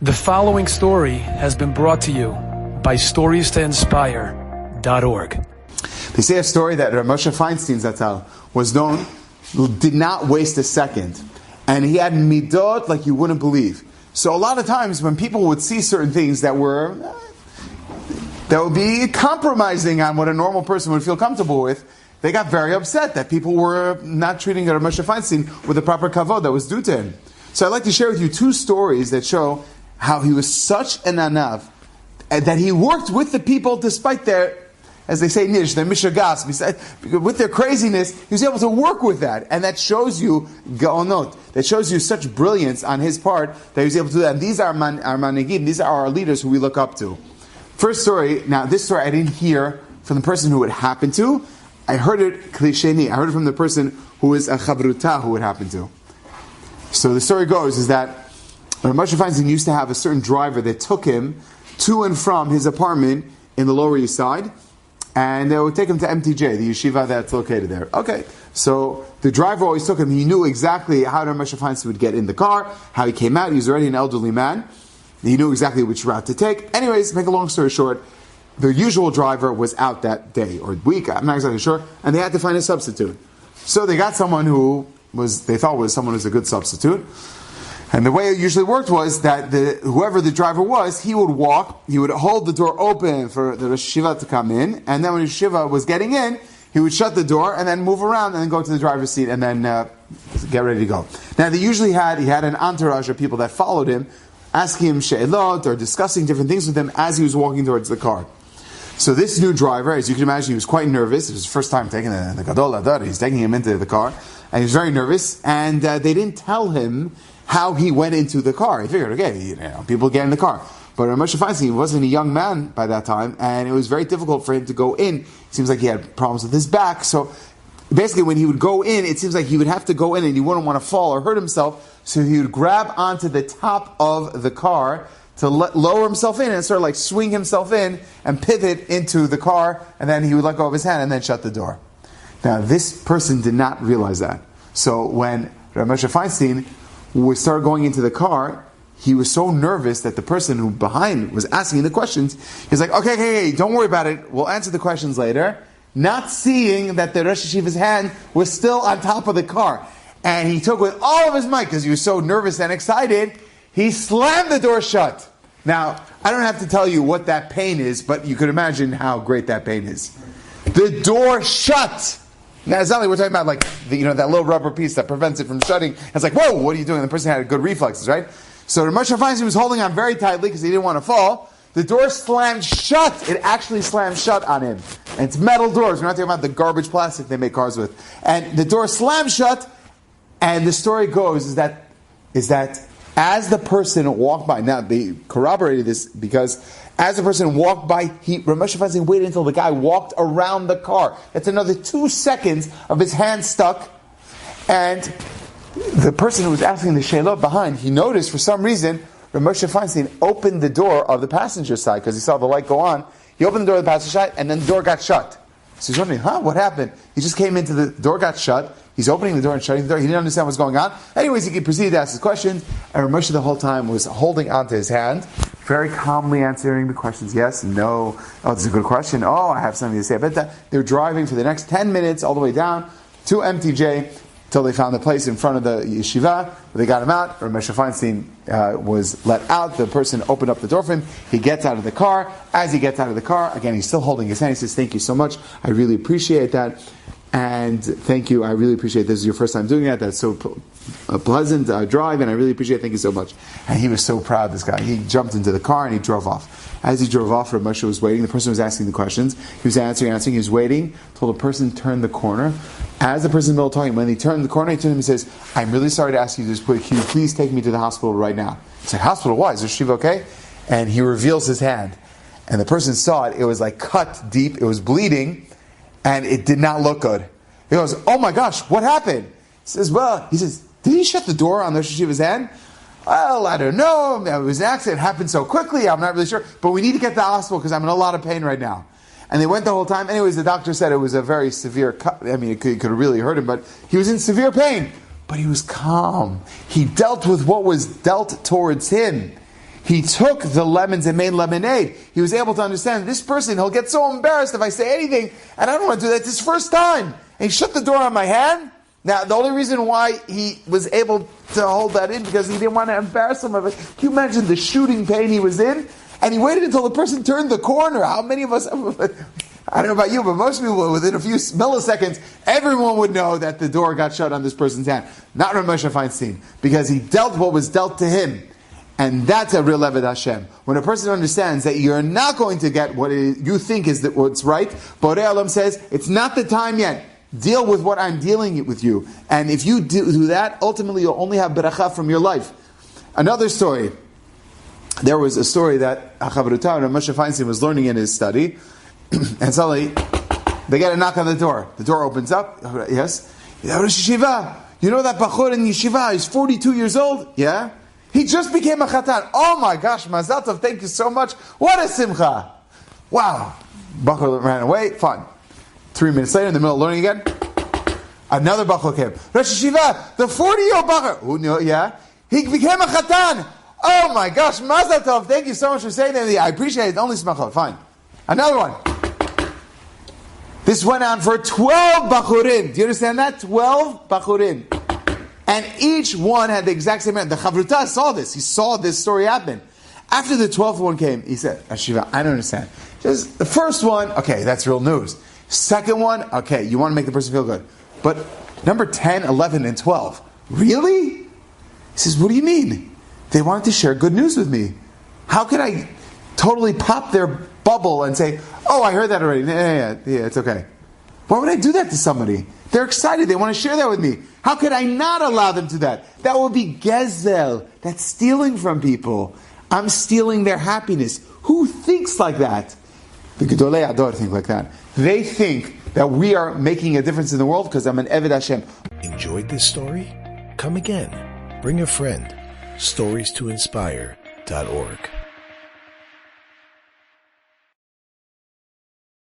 The following story has been brought to you by StoriesToInspire.org. They say a story that Rav Moshe Feinstein Zatzal was known, did not waste a second. And he had Middot like you wouldn't believe. So a lot of times when people would see certain things that would be compromising on what a normal person would feel comfortable with, they got very upset that people were not treating Rav Moshe Feinstein with the proper kavod that was due to him. So I'd like to share with you two stories that show how he was such an anav, that he worked with the people despite their, as they say in Yiddish, their mishagas, with their craziness, he was able to work with that. And that shows you, gaonot, that shows you such brilliance on his part that he was able to do that. And these are our manigim, these are our leaders who we look up to. First story, now this story I didn't hear from the person who it happened to. I heard it klisheni, I heard it from the person who is a chavruta who it happened to. So the story goes is that Rav Moshe Feinstein used to have a certain driver that took him to and from his apartment in the Lower East Side, and they would take him to MTJ, the yeshiva that's located there. Okay, so the driver always took him. He knew exactly how Rav Moshe Feinstein would get in the car, how he came out. He was already an elderly man. He knew exactly which route to take. Anyways, make a long story short, the usual driver was out that day or week, I'm not exactly sure, and they had to find a substitute. So they got someone who they thought was someone who's a good substitute. And the way it usually worked was that whoever the driver was, he would walk, he would hold the door open for the Rosh Yeshiva to come in, and then when the Yeshiva was getting in, he would shut the door and then move around and then go to the driver's seat and then get ready to go. Now he had an entourage of people that followed him, asking him she'elot or discussing different things with him as he was walking towards the car. So this new driver, as you can imagine, he was quite nervous. It was his first time taking the Gadol Adar. He's taking him into the car, and he was very nervous, and they didn't tell him how he went into the car. He figured, okay, people get in the car. But Rav Moshe Feinstein wasn't a young man by that time, and it was very difficult for him to go in. It seems like he had problems with his back. So basically when he would go in, it seems like he would have to go in and he wouldn't want to fall or hurt himself. So he would grab onto the top of the car to lower himself in and sort of like swing himself in and pivot into the car, and then he would let go of his hand and then shut the door. Now this person did not realize that. So when Rav Moshe Feinstein we started going into the car, he was so nervous that the person who behind was asking the questions, he's like, okay, don't worry about it, we'll answer the questions later, not seeing that the Rosh Yeshiva's hand was still on top of the car. And he took with all of his might, because he was so nervous and excited, he slammed the door shut. Now, I don't have to tell you what that pain is, but you could imagine how great that pain is. The door shut! Now, it's not like we're talking about like that little rubber piece that prevents it from shutting. It's like, whoa, what are you doing? The person had good reflexes, right? So Rav Moshe Feinstein was holding on very tightly because he didn't want to fall. The door slammed shut. It actually slammed shut on him. And it's metal doors. We're not talking about the garbage plastic they make cars with. And the door slammed shut. And the story goes is that as the person walked by, now they corroborated this because as the person walked by, Rav Moshe Feinstein waited until the guy walked around the car. That's another 2 seconds of his hand stuck. And the person who was asking the she'elot behind, he noticed for some reason, Rav Moshe Feinstein opened the door of the passenger side because he saw the light go on. He opened the door of the passenger side and then the door got shut. So he's wondering, what happened? He just came into the door, got shut. He's opening the door and shutting the door. He didn't understand what's going on. Anyways, he proceeded to ask his questions. And Rav Moshe the whole time was holding onto his hand, very calmly answering the questions. Yes, no. Oh, this is a good question. Oh, I have something to say about that. They were driving for the next 10 minutes all the way down to MTJ until they found the place in front of the yeshiva. They got him out. Rav Moshe Feinstein was let out. The person opened up the door for him. He gets out of the car. As he gets out of the car, again, he's still holding his hand. He says, thank you so much. I really appreciate that. And thank you. I really appreciate this. Is your first time doing that. That's so pleasant drive, and I really appreciate it. Thank you so much. And he was so proud, this guy. He jumped into the car and he drove off. As he drove off, Rav Moshe was waiting. The person was asking the questions. He was answering. He was waiting till the person turned the corner. As the person in the middle talking, when he turned the corner, he turned to him and says, I'm really sorry to ask you this, but can you please take me to the hospital right now? He said, hospital? Why? Is Shiva okay? And he reveals his hand. And the person saw it. It was like cut deep. It was bleeding. And it did not look good. He goes, oh my gosh, what happened? He says, did he shut the door on the Rosh Yeshiva's hand? Well, I don't know. It was an accident. It happened so quickly. I'm not really sure. But we need to get to the hospital because I'm in a lot of pain right now. And they went the whole time. Anyways, the doctor said it was a very severe cut. I mean, it could have really hurt him, but he was in severe pain. But he was calm. He dealt with what was dealt towards him. He took the lemons and made lemonade. He was able to understand this person, he'll get so embarrassed if I say anything, and I don't want to do that. It's his first time. And he shut the door on my hand. Now, the only reason why he was able to hold that in, because he didn't want to embarrass him of it. Can you imagine the shooting pain he was in? And he waited until the person turned the corner. How many of us, I don't know about you, but most people, within a few milliseconds, everyone would know that the door got shut on this person's hand. Not Rav Moshe Feinstein, because he dealt what was dealt to him. And that's a real Eved Hashem. When a person understands that you're not going to get what you think is what's right, Borei Olam says, it's not the time yet. Deal with what I'm dealing with you. And if you do that, ultimately you'll only have beracha from your life. Another story. There was a story that Achavruta and Moshe Feinstein was learning in his study, and suddenly they get a knock on the door. The door opens up. Yes. Yeshiva. You know that Bachur in Yeshiva? He's 42 years old. Yeah. He just became a Chatan. Oh my gosh, Mazal Tov, thank you so much. What a simcha. Wow. Bachur ran away. Fine. 3 minutes later, in the middle of learning again, another Bachur came. Rosh Yeshiva, the 40-year-old Bachur. Who knew? Yeah. He became a Chatan. Oh my gosh, Mazal Tov, thank you so much for saying that. I appreciate it. Only smachot. Fine. Another one. This went on for 12 Bachurim. Do you understand that? 12 Bachurim. And each one had the exact same man. The Chavruta saw this. He saw this story happen. After the 12th one came, he said, Ashiva, I don't understand. Just the first one, okay, that's real news. Second one, okay, you want to make the person feel good. But number 10, 11, and 12, really? He says, what do you mean? They wanted to share good news with me. How could I totally pop their bubble and say, oh, I heard that already. Yeah, it's okay. Why would I do that to somebody? They're excited. They want to share that with me. How could I not allow them to that? That would be gezel. That's stealing from people. I'm stealing their happiness. Who thinks like that? The Gedolei Ador think like that. They think that we are making a difference in the world because I'm an Eved Hashem. Enjoyed this story? Come again. Bring a friend. StoriesToInspire.org